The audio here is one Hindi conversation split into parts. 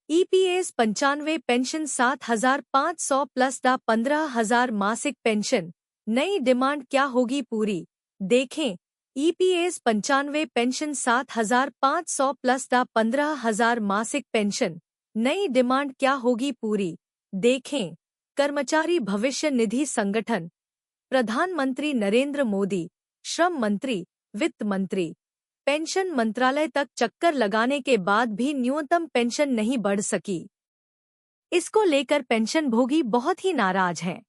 ईपीएस 95 पेंशन 7,500 प्लस दा 15,000 मासिक पेंशन, नई डिमांड क्या होगी पूरी? देखें, ईपीएस 95 पेंशन 7,500 प्लस दा 15,000 मासिक पेंशन, नई डिमांड क्या होगी पूरी? देखें, कर्मचारी भविष्य निधि संगठन, प्रधानमंत्री नरेंद्र मोदी, श्रम मंत्री, वित्त मंत्री, पेंशन मंत्रालय तक चक्कर लगाने के बाद भी न्यूनतम पेंशन नहीं बढ़ सकी। इसको लेकर पेंशनभोगी बहुत ही नाराज हैं।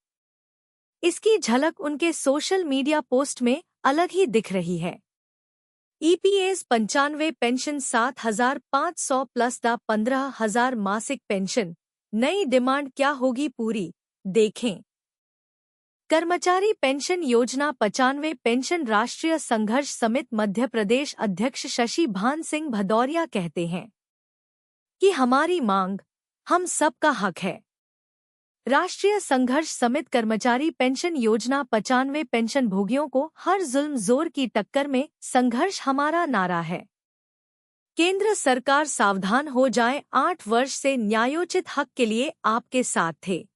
इसकी झलक उनके सोशल मीडिया पोस्ट में अलग ही दिख रही है। ईपीएस 95 पेंशन 7,500 प्लस दा 15,000 मासिक पेंशन, नई डिमांड क्या होगी पूरी? देखें, कर्मचारी पेंशन योजना 95 पेंशन राष्ट्रीय संघर्ष समिति मध्य प्रदेश अध्यक्ष शशि भान सिंह भदौरिया कहते हैं कि हमारी मांग हम सबका हक है। राष्ट्रीय संघर्ष समिति कर्मचारी पेंशन योजना 95 पेंशन भोगियों को हर जुल्म जोर की टक्कर में संघर्ष हमारा नारा है। केंद्र सरकार सावधान हो जाए, 8 वर्ष से न्यायोचित हक के लिए आपके साथ थे।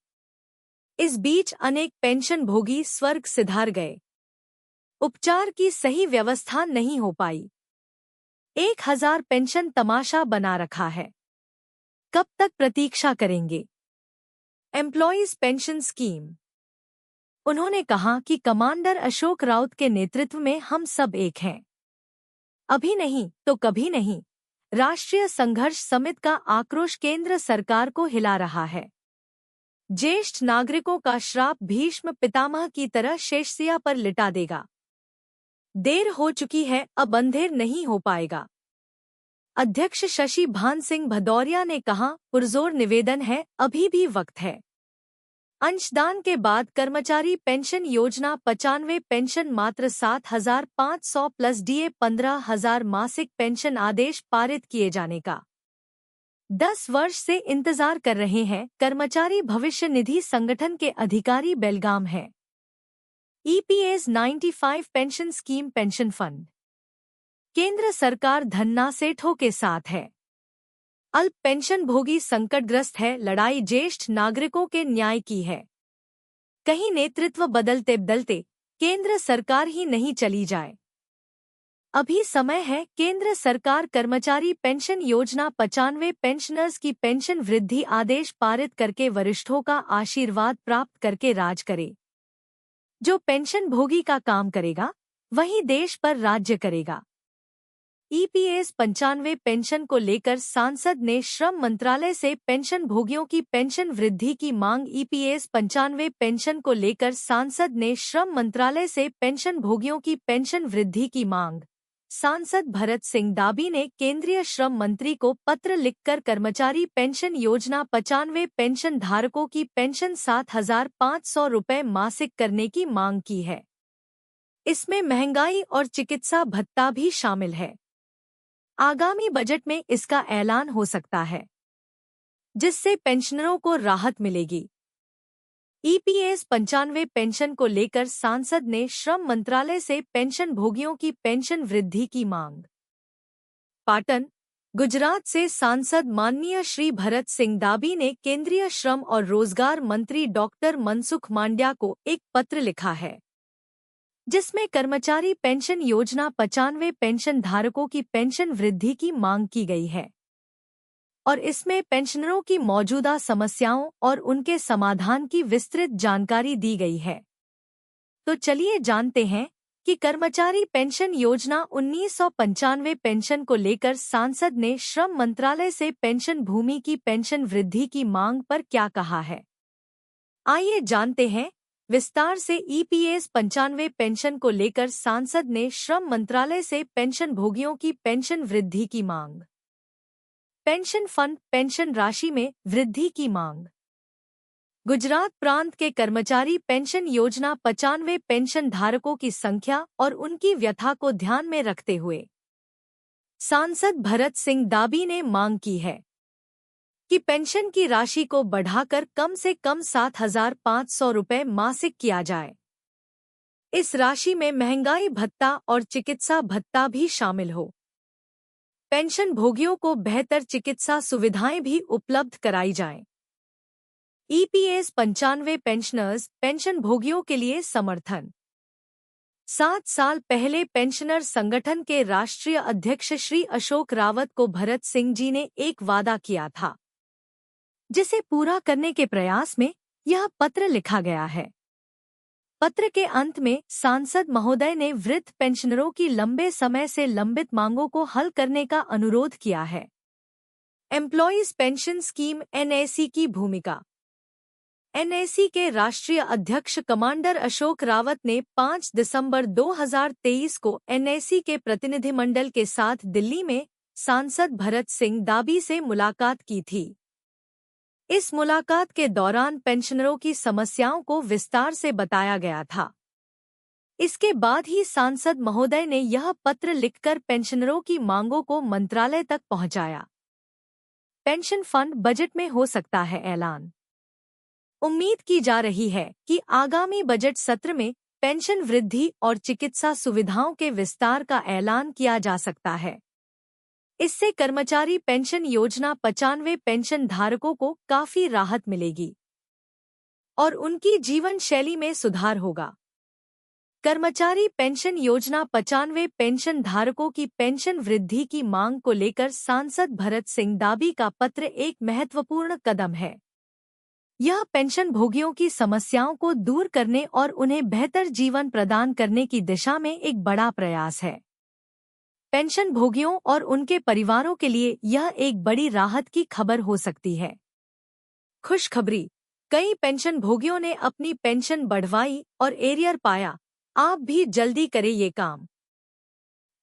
इस बीच अनेक पेंशन भोगी स्वर्ग सिधार गए। उपचार की सही व्यवस्था नहीं हो पाई। 1,000 पेंशन तमाशा बना रखा है। कब तक प्रतीक्षा करेंगे? Employees pension scheme. उन्होंने कहा कि कमांडर अशोक राउत के नेतृत्व में हम सब एक हैं। अभी नहीं तो कभी नहीं। राष्ट्रीय संघर्ष समिति का आक्रोश केंद्र सरकार को हिला रहा है। ज्येष्ठ नागरिकों का श्राप भीष्म पितामह की तरह शेषसिया पर लिटा देगा। देर हो चुकी है, अब अंधेर नहीं हो पाएगा। अध्यक्ष शशि भान सिंह भदौरिया ने कहा, पुरजोर निवेदन है, अभी भी वक्त है। अंशदान के बाद कर्मचारी पेंशन योजना 95 पेंशन मात्र 7,500 प्लस डीए 15,000 मासिक पेंशन आदेश पारित किए जाने का 10 वर्ष से इंतजार कर रहे हैं। कर्मचारी भविष्य निधि संगठन के अधिकारी बेलगाम हैं। EPS 95 pension scheme pension fund, केंद्र सरकार धन्ना सेठों के साथ है। अल्प पेंशन भोगी संकटग्रस्त है, लड़ाई ज्येष्ठ नागरिकों के न्याय की है। कहीं नेतृत्व बदलते बदलते केंद्र सरकार ही नहीं चली जाए। अभी समय है, केंद्र सरकार कर्मचारी पेंशन योजना 95 पेंशनर्स की पेंशन वृद्धि आदेश पारित करके वरिष्ठों का आशीर्वाद प्राप्त करके राज करे। जो पेंशन भोगी का काम करेगा वही देश पर राज्य करेगा। ईपीएस 95 पेंशन को लेकर सांसद ने श्रम मंत्रालय से पेंशन भोगियों की पेंशन वृद्धि की मांग। ईपीएस 95 पेंशन को लेकर सांसद ने श्रम मंत्रालय से पेंशन भोगियों की पेंशन वृद्धि की मांग। सांसद भरत सिंह दाबी ने केंद्रीय श्रम मंत्री को पत्र लिखकर कर्मचारी पेंशन योजना 95 पेंशन धारकों की पेंशन 7,500 रुपये मासिक करने की मांग की है। इसमें महंगाई और चिकित्सा भत्ता भी शामिल है। आगामी बजट में इसका ऐलान हो सकता है, जिससे पेंशनरों को राहत मिलेगी। ईपीएस 95 पेंशन को लेकर सांसद ने श्रम मंत्रालय से पेंशन भोगियों की पेंशन वृद्धि की मांग। पाटन, गुजरात से सांसद माननीय श्री भरत सिंह दाबी ने केंद्रीय श्रम और रोजगार मंत्री डॉक्टर मनसुख मांडविया को एक पत्र लिखा है, जिसमें कर्मचारी पेंशन योजना 95 पेंशन धारकों की पेंशन वृद्धि की मांग की गई है और इसमें पेंशनरों की मौजूदा समस्याओं और उनके समाधान की विस्तृत जानकारी दी गई है। तो चलिए जानते हैं कि कर्मचारी पेंशन योजना 1995 पेंशन को लेकर सांसद ने श्रम मंत्रालय से पेंशन भूमि की पेंशन वृद्धि की मांग पर क्या कहा है। आइए जानते हैं विस्तार से। ईपीएस 95 पेंशन को लेकर सांसद ने श्रम मंत्रालय से पेंशन भोगियों की पेंशन वृद्धि की मांग। पेंशन फंड पेंशन राशि में वृद्धि की मांग। गुजरात प्रांत के कर्मचारी पेंशन योजना 95 पेंशन धारकों की संख्या और उनकी व्यथा को ध्यान में रखते हुए सांसद भरत सिंह दाबी ने मांग की है कि पेंशन की राशि को बढ़ाकर कम से कम 7,500 रुपये मासिक किया जाए। इस राशि में महंगाई भत्ता और चिकित्सा भत्ता भी शामिल हो। पेंशन भोगियों को बेहतर चिकित्सा सुविधाएं भी उपलब्ध कराई जाएं। ईपीएस 95 पेंशनर्स पेंशन भोगियों के लिए समर्थन। 7 साल पहले पेंशनर संगठन के राष्ट्रीय अध्यक्ष श्री अशोक रावत को भरत सिंह जी ने एक वादा किया था, जिसे पूरा करने के प्रयास में यह पत्र लिखा गया है। पत्र के अंत में सांसद महोदय ने वृद्ध पेंशनरों की लंबे समय से लंबित मांगों को हल करने का अनुरोध किया है। एम्प्लॉयज पेंशन स्कीम एनएसी की भूमिका। एनएसी के राष्ट्रीय अध्यक्ष कमांडर अशोक रावत ने 5 दिसंबर 2023 को एनएसी के प्रतिनिधिमंडल के साथ दिल्ली में सांसद भरत सिंह दाबी से मुलाकात की थी। इस मुलाकात के दौरान पेंशनरों की समस्याओं को विस्तार से बताया गया था। इसके बाद ही सांसद महोदय ने यह पत्र लिखकर पेंशनरों की मांगों को मंत्रालय तक पहुंचाया। पेंशन फंड बजट में हो सकता है ऐलान। उम्मीद की जा रही है कि आगामी बजट सत्र में पेंशन वृद्धि और चिकित्सा सुविधाओं के विस्तार का ऐलान किया जा सकता है। इससे कर्मचारी पेंशन योजना 95 पेंशन धारकों को काफी राहत मिलेगी और उनकी जीवन शैली में सुधार होगा। कर्मचारी पेंशन योजना 95 पेंशन धारकों की पेंशन वृद्धि की मांग को लेकर सांसद भरत सिंह दाबी का पत्र एक महत्वपूर्ण कदम है। यह पेंशन भोगियों की समस्याओं को दूर करने और उन्हें बेहतर जीवन प्रदान करने की दिशा में एक बड़ा प्रयास है। पेंशन भोगियों और उनके परिवारों के लिए यह एक बड़ी राहत की खबर हो सकती है। खुशखबरी, कई पेंशन भोगियों ने अपनी पेंशन बढ़वाई और एरियर पाया। आप भी जल्दी करें ये काम।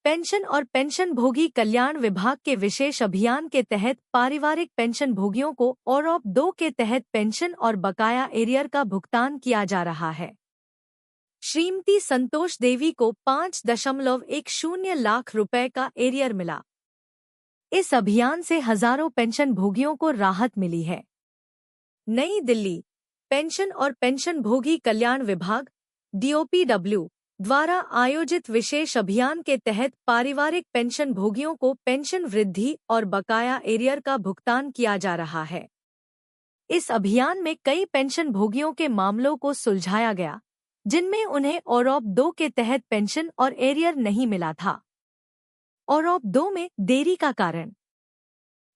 पेंशन और पेंशन भोगी कल्याण विभाग के विशेष अभियान के तहत पारिवारिक पेंशन भोगियों को OROP 2 के तहत पेंशन और बकाया एरियर का भुगतान किया जा रहा है। श्रीमती संतोष देवी को 5.10 लाख रुपए का एरियर मिला। इस अभियान से हजारों पेंशन भोगियों को राहत मिली है। नई दिल्ली, पेंशन और पेंशन भोगी कल्याण विभाग DOPW द्वारा आयोजित विशेष अभियान के तहत पारिवारिक पेंशन भोगियों को पेंशन वृद्धि और बकाया एरियर का भुगतान किया जा रहा है। इस अभियान में कई पेंशन भोगियों के मामलों को सुलझाया गया, जिनमें उन्हें OROP 2 के तहत पेंशन और एरियर नहीं मिला था। OROP 2 में देरी का कारण।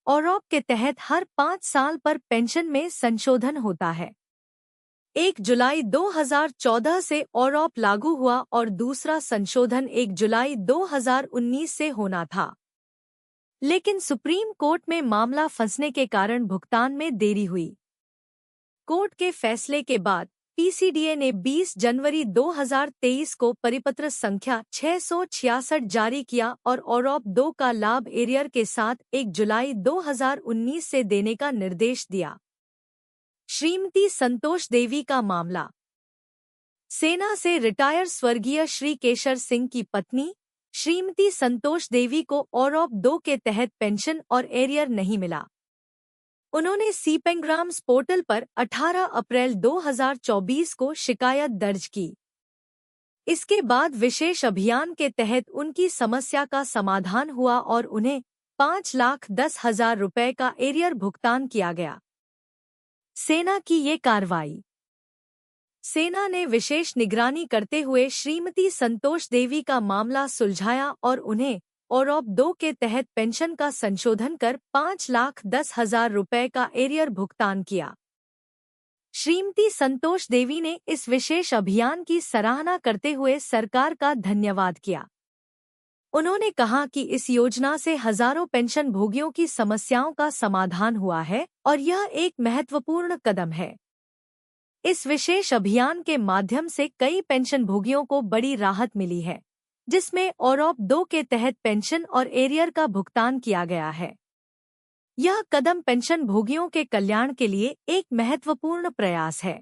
OROP के तहत हर 5 साल पर पेंशन में संशोधन होता है। 1 जुलाई 2014 से OROP लागू हुआ और दूसरा संशोधन 1 जुलाई 2019 से होना था। लेकिन सुप्रीम कोर्ट में मामला फंसने के कारण भुगतान में देरी हुई। कोर्ट के फैसले के बाद PCDA ने 20 जनवरी 2023 को परिपत्र संख्या 666 जारी किया और OROP 2 का लाभ एरियर के साथ 1 जुलाई 2019 से देने का निर्देश दिया। श्रीमती संतोष देवी का मामला। सेना से रिटायर स्वर्गीय श्री केशर सिंह की पत्नी श्रीमती संतोष देवी को OROP 2 के तहत पेंशन और एरियर नहीं मिला। उन्होंने सीपेंग्राम्स पोर्टल पर 18 अप्रैल 2024 को शिकायत दर्ज की। इसके बाद विशेष अभियान के तहत उनकी समस्या का समाधान हुआ और उन्हें 5,10,000 रुपए का एरियर भुगतान किया गया। सेना की ये कार्रवाई। सेना ने विशेष निगरानी करते हुए श्रीमती संतोष देवी का मामला सुलझाया और उन्हें OROP 2 के तहत पेंशन का संशोधन कर 5,10,000 रुपए का एरियर भुगतान किया। श्रीमती संतोष देवी ने इस विशेष अभियान की सराहना करते हुए सरकार का धन्यवाद किया। उन्होंने कहा कि इस योजना से हजारों पेंशन भोगियों की समस्याओं का समाधान हुआ है और यह एक महत्वपूर्ण कदम है। इस विशेष अभियान के माध्यम से कई पेंशन भोगियों को बड़ी राहत मिली है, जिसमें OROP 2 के तहत पेंशन और एरियर का भुगतान किया गया है। यह कदम पेंशन भोगियों के कल्याण के लिए एक महत्वपूर्ण प्रयास है।